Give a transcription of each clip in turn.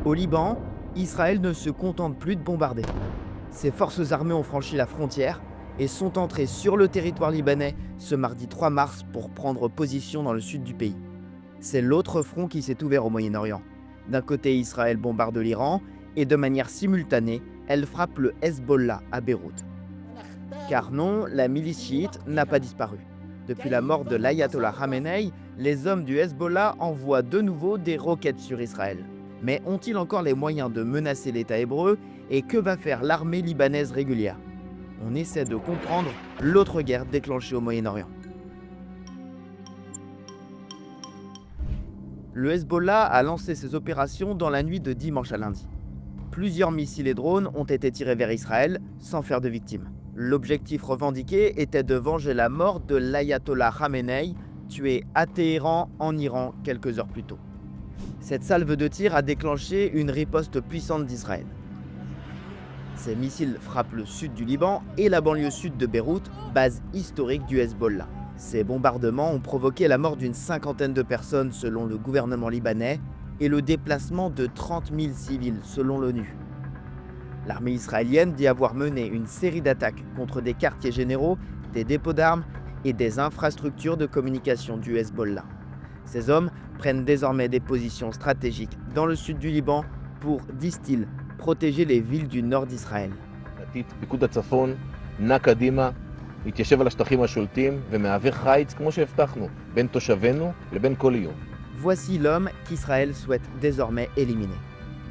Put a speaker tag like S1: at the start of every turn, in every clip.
S1: Au Liban, Israël ne se contente plus de bombarder. Ses forces armées ont franchi la frontière et sont entrées sur le territoire libanais ce mardi 3 mars pour prendre position dans le sud du pays. C'est l'autre front qui s'est ouvert au Moyen-Orient. D'un côté, Israël bombarde l'Iran et de manière simultanée, elle frappe le Hezbollah à Beyrouth. Car non, la milice chiite n'a pas disparu. Depuis la mort de l'ayatollah Khamenei, les hommes du Hezbollah envoient de nouveau des roquettes sur Israël. Mais ont-ils encore les moyens de menacer l'État hébreu et que va faire l'armée libanaise régulière? On essaie de comprendre l'autre guerre déclenchée au Moyen-Orient. Le Hezbollah a lancé ses opérations dans la nuit de dimanche à lundi. Plusieurs missiles et drones ont été tirés vers Israël sans faire de victimes. L'objectif revendiqué était de venger la mort de l'ayatollah Khamenei, tué à Téhéran en Iran quelques heures plus tôt. Cette salve de tir a déclenché une riposte puissante d'Israël. Ces missiles frappent le sud du Liban et la banlieue sud de Beyrouth, base historique du Hezbollah. Ces bombardements ont provoqué la mort d'une cinquantaine de personnes selon le gouvernement libanais et le déplacement de 30 000 civils selon l'ONU. L'armée israélienne dit avoir mené une série d'attaques contre des quartiers généraux, des dépôts d'armes et des infrastructures de communication du Hezbollah. Ces hommes prennent désormais des positions stratégiques dans le sud du Liban pour, disent-ils, protéger les villes du nord d'Israël.
S2: פיקוד הצפון נע קדימה, התיישב על השטחים השולטים ומהווה חיץ כמו שהבטחנו, בין תושבינו לבין כל איום.
S1: Voici l'homme qu'Israël souhaite désormais éliminer.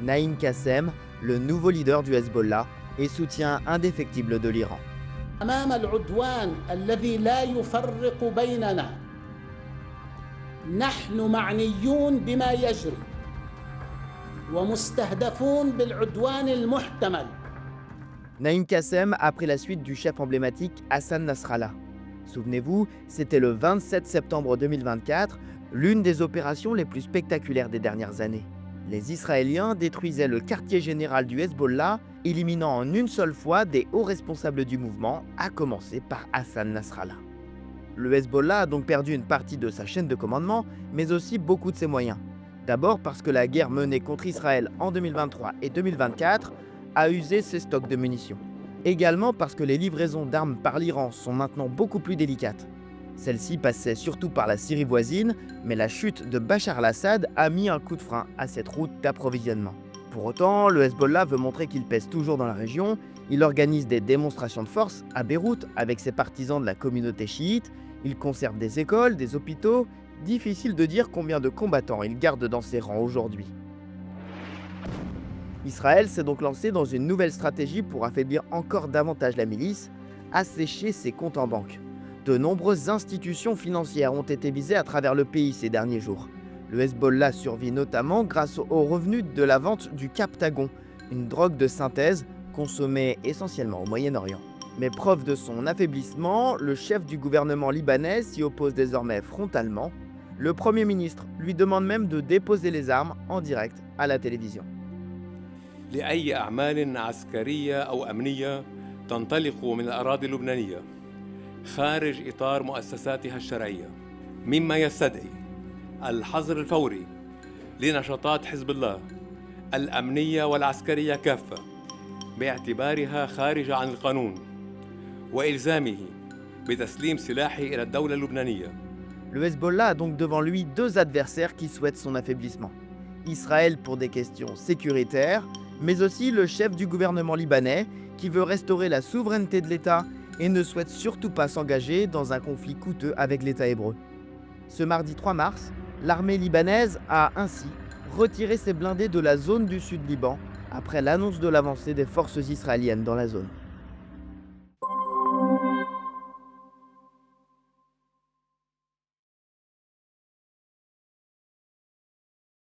S1: Naïm Qassem, le nouveau leader du Hezbollah et soutien indéfectible de l'Iran.
S3: أمام العدوان الذي لا يفرق بيننا نحن معنيون بما يجري ومستهدفون بالعدوان المحتمل.
S1: Naïm Qassem a pris la suite du chef emblématique Hassan Nasrallah. Souvenez-vous, c'était le 27 septembre 2024, l'une des opérations les plus spectaculaires des dernières années. Les Israéliens détruisaient le quartier général du Hezbollah, éliminant en une seule fois des hauts responsables du mouvement, à commencer par Hassan Nasrallah. Le Hezbollah a donc perdu une partie de sa chaîne de commandement, mais aussi beaucoup de ses moyens. D'abord parce que la guerre menée contre Israël en 2023 et 2024 a usé ses stocks de munitions. Également parce que les livraisons d'armes par l'Iran sont maintenant beaucoup plus délicates. Celle-ci passait surtout par la Syrie voisine, mais la chute de Bachar al-Assad a mis un coup de frein à cette route d'approvisionnement. Pour autant, le Hezbollah veut montrer qu'il pèse toujours dans la région. Il organise des démonstrations de force à Beyrouth avec ses partisans de la communauté chiite. Il conserve des écoles, des hôpitaux. Difficile de dire combien de combattants il garde dans ses rangs aujourd'hui. Israël s'est donc lancé dans une nouvelle stratégie pour affaiblir encore davantage la milice, assécher ses comptes en banque. De nombreuses institutions financières ont été visées à travers le pays ces derniers jours. Le Hezbollah survit notamment grâce aux revenus de la vente du Captagon, une drogue de synthèse consommée essentiellement au Moyen-Orient. Mais preuve de son affaiblissement, le chef du gouvernement libanais s'y oppose désormais frontalement. Le Premier ministre lui demande même de déposer les armes en direct à la télévision.
S4: لأي أعمال عسكرية أو أمنية تنطلق من الأراضي اللبنانية خارج إطار مؤسساتها الشرعية مما يستدعي الحظر الفوري لنشاطات حزب الله الأمنية والعسكرية كافة باعتبارها خارجة عن القانون وإلزامه بتسليم سلاحه إلى الدولة اللبنانية.
S1: Le Hezbollah a donc devant lui deux adversaires qui souhaitent son affaiblissement. Israël pour des questions sécuritaires, mais aussi le chef du gouvernement libanais qui veut restaurer la souveraineté de l'État et ne souhaite surtout pas s'engager dans un conflit coûteux avec l'État hébreu. Ce mardi 3 mars, l'armée libanaise a ainsi retiré ses blindés de la zone du sud Liban après l'annonce de l'avancée des forces israéliennes dans la zone.